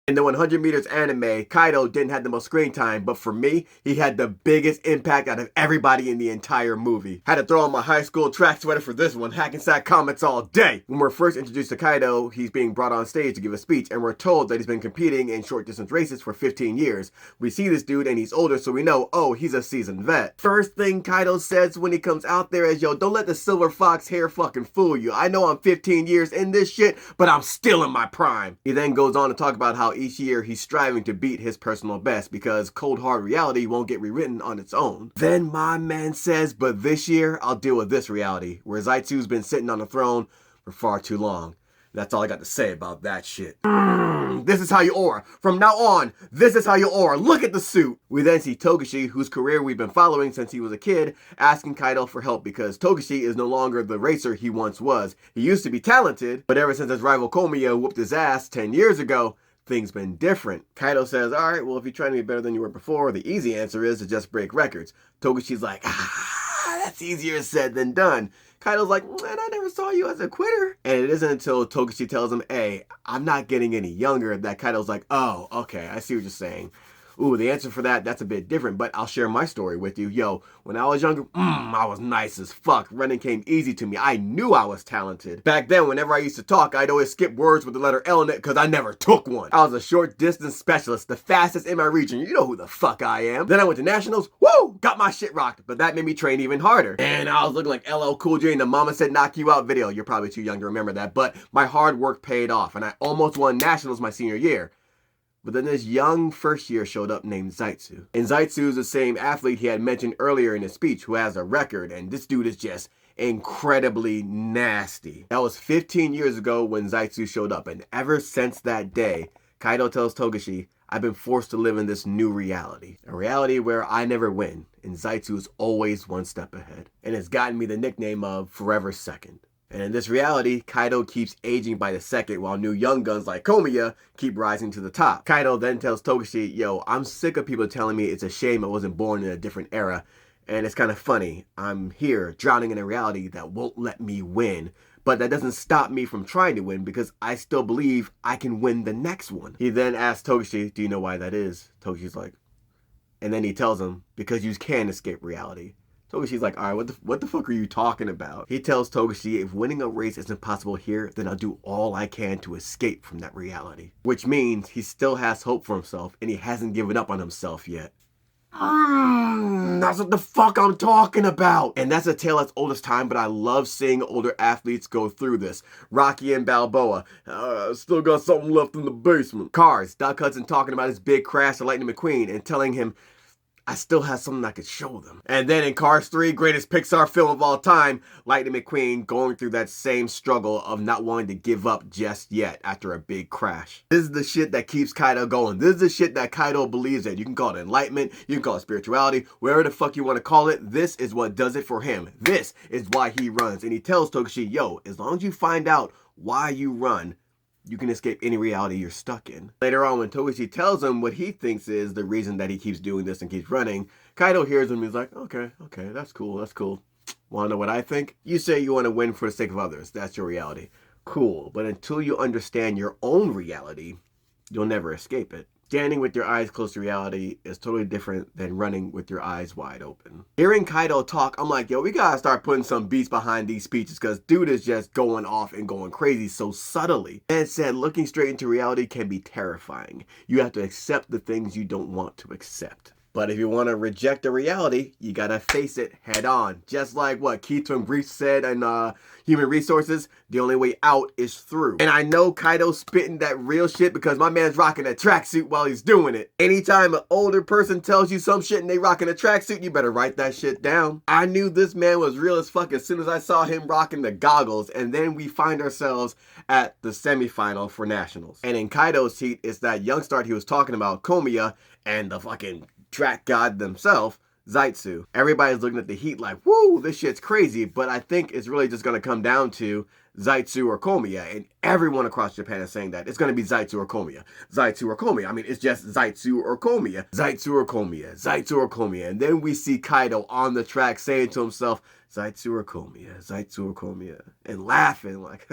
In the 100 meters anime, Kaido didn't have the most screen time, but for me, he had the biggest impact out of everybody in the entire movie. Had to throw on my high school track sweater for this one, Hackensack comments all day. When we're first introduced to Kaido, he's being brought on stage to give a speech, and we're told that he's been competing in short distance races for 15 years. We see this dude and he's older, so we know, oh, he's a seasoned vet. First thing Kaido says when he comes out there is, yo, don't let the silver fox hair fucking fool you. I know I'm 15 years in this shit, but I'm still in my prime. He then goes on to talk about how each year he's striving to beat his personal best because cold hard reality won't get rewritten on its own. Then my man says, but this year I'll deal with this reality, where Zaitsu's been sitting on the throne for far too long. That's all I got to say about that shit. This is how you aura. From now on, this is how you aura. Look at the suit. We then see Togashi, whose career we've been following since he was a kid, asking Kaido for help because Togashi is no longer the racer he once was. He used to be talented, but ever since his rival Komiya whooped his ass 10 years ago, things been different. Kaido says, alright, well, if you're trying to be better than you were before, the easy answer is to just break records. Togashi's like, that's easier said than done. Kaido's like, man, I never saw you as a quitter. And it isn't until Togashi tells him, hey, I'm not getting any younger, that Kaido's like, oh, okay, I see what you're saying. Ooh, the answer for that's a bit different, but I'll share my story with you. Yo, when I was younger, I was nice as fuck. Running came easy to me. I knew I was talented. Back then, whenever I used to talk, I'd always skip words with the letter L in it because I never took one. I was a short distance specialist, the fastest in my region. You know who the fuck I am. Then I went to nationals, woo, got my shit rocked, but that made me train even harder. And I was looking like LL Cool J in the Mama Said Knock You Out video. You're probably too young to remember that, but my hard work paid off, and I almost won nationals my senior year. But then this young first year showed up named Zaitsu. And Zaitsu is the same athlete he had mentioned earlier in his speech who has a record, and this dude is just incredibly nasty. That was 15 years ago when Zaitsu showed up, and ever since that day, Kaido tells Togashi, I've been forced to live in this new reality. A reality where I never win, and Zaitsu is always one step ahead. And it's gotten me the nickname of Forever Second. And in this reality, Kaido keeps aging by the second while new young guns like Komiya keep rising to the top. Kaido then tells Togashi, yo, I'm sick of people telling me it's a shame I wasn't born in a different era. And it's kind of funny. I'm here drowning in a reality that won't let me win. But that doesn't stop me from trying to win because I still believe I can win the next one. He then asks Togashi, do you know why that is? Togashi's like, and then he tells him, because you can escape reality. Togashi's like, all right, what the fuck are you talking about? He tells Togashi, if winning a race isn't possible here, then I'll do all I can to escape from that reality. Which means he still has hope for himself, and he hasn't given up on himself yet. That's what the fuck I'm talking about. And that's a tale that's old as time, but I love seeing older athletes go through this. Rocky and Balboa, still got something left in the basement. Cars, Doc Hudson talking about his big crash to Lightning McQueen and telling him, I still have something I could show them. And then in Cars 3, greatest Pixar film of all time, Lightning McQueen going through that same struggle of not wanting to give up just yet after a big crash. This is the shit that keeps Kaido going. This is the shit that Kaido believes in. You can call it enlightenment, you can call it spirituality, whatever the fuck you want to call it. This is what does it for him. This is why he runs. And he tells Togashi, yo, as long as you find out why you run, you can escape any reality you're stuck in. Later on, when Togashi tells him what he thinks is the reason that he keeps doing this and keeps running, Kaido hears him and he's like, okay, that's cool. Wanna know what I think? You say you want to win for the sake of others. That's your reality. Cool, but until you understand your own reality, you'll never escape it. Standing with your eyes close to reality is totally different than running with your eyes wide open. Hearing Kaido talk, I'm like, yo, we gotta start putting some beats behind these speeches because dude is just going off and going crazy so subtly. Man said, looking straight into reality can be terrifying. You have to accept the things you don't want to accept. But if you want to reject a reality, you gotta face it head on. Just like what Keith from Grief said in Human Resources, the only way out is through. And I know Kaido's spitting that real shit because my man's rocking a tracksuit while he's doing it. Anytime an older person tells you some shit and they rocking a tracksuit, you better write that shit down. I knew this man was real as fuck as soon as I saw him rocking the goggles, and then we find ourselves at the semifinal for nationals. And in Kaido's seat, it's that young start he was talking about, Komiya, and the fucking track god themselves, Zaitsu. Everybody's looking at the heat like, woo, this shit's crazy, but I think it's really just going to come down to Zaitsu or Komiya, and everyone across Japan is saying that. It's going to be Zaitsu or Komiya. Zaitsu or Komiya. I mean, it's just Zaitsu or Komiya. Zaitsu or Komiya. Zaitsu or Komiya. And then we see Kaido on the track saying to himself, Zaitsu or Komiya. Zaitsu or Komiya. And laughing like,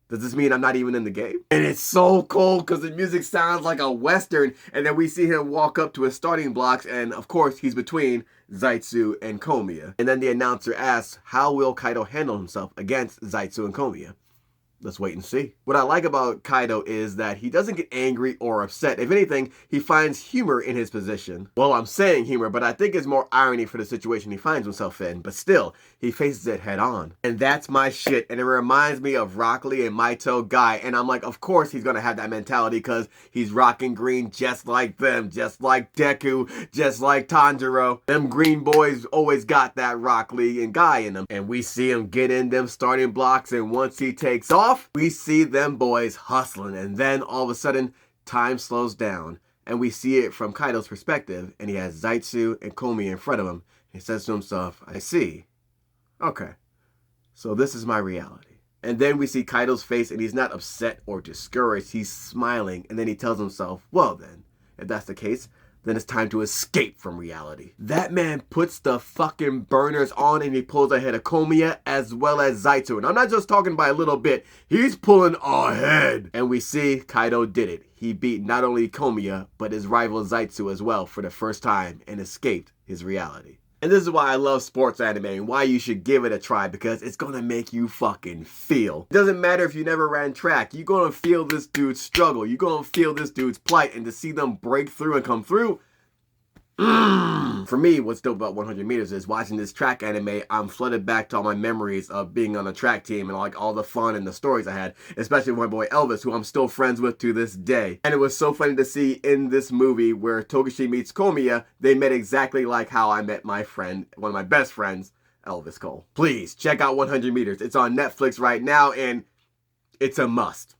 Does this mean I'm not even in the game? And it's so cool because the music sounds like a Western, and then we see him walk up to his starting blocks, and of course he's between Zaitsu and Komiya. And then the announcer asks, how will Kaido handle himself against Zaitsu and Komiya? Let's wait and see. What I like about Kaido is that he doesn't get angry or upset. If anything, he finds humor in his position. Well, I'm saying humor, but I think it's more irony for the situation he finds himself in. But still, he faces it head on. And that's my shit. And it reminds me of Rock Lee and Maito Guy. And I'm like, of course he's going to have that mentality because he's rocking green just like them. Just like Deku. Just like Tanjiro. Them green boys always got that Rock Lee and Guy in them. And we see him get in them starting blocks. And once he takes off, we see them boys hustling, and then all of a sudden, time slows down, and we see it from Kaido's perspective, and he has Zaitsu and Komi in front of him. He says to himself, I see. Okay, so this is my reality. And then we see Kaido's face, and he's not upset or discouraged. He's smiling, and then he tells himself, well then, if that's the case, then it's time to escape from reality. That man puts the fucking burners on and he pulls ahead of Komiya as well as Zaitsu. And I'm not just talking by a little bit, he's pulling ahead. And we see Kaido did it. He beat not only Komiya, but his rival Zaitsu as well for the first time and escaped his reality. And this is why I love sports anime and why you should give it a try, because it's gonna make you fucking feel. It doesn't matter if you never ran track, you're gonna feel this dude's struggle, you're gonna feel this dude's plight, and to see them break through and come through, For me, what's dope about 100 meters is watching this track anime, I'm flooded back to all my memories of being on a track team and like all the fun and the stories I had, especially with my boy Elvis, who I'm still friends with to this day. And it was so funny to see in this movie where Togashi meets Komiya, they met exactly like how I met my friend, one of my best friends, Elvis Cole. Please check out 100 meters. It's on Netflix right now and it's a must.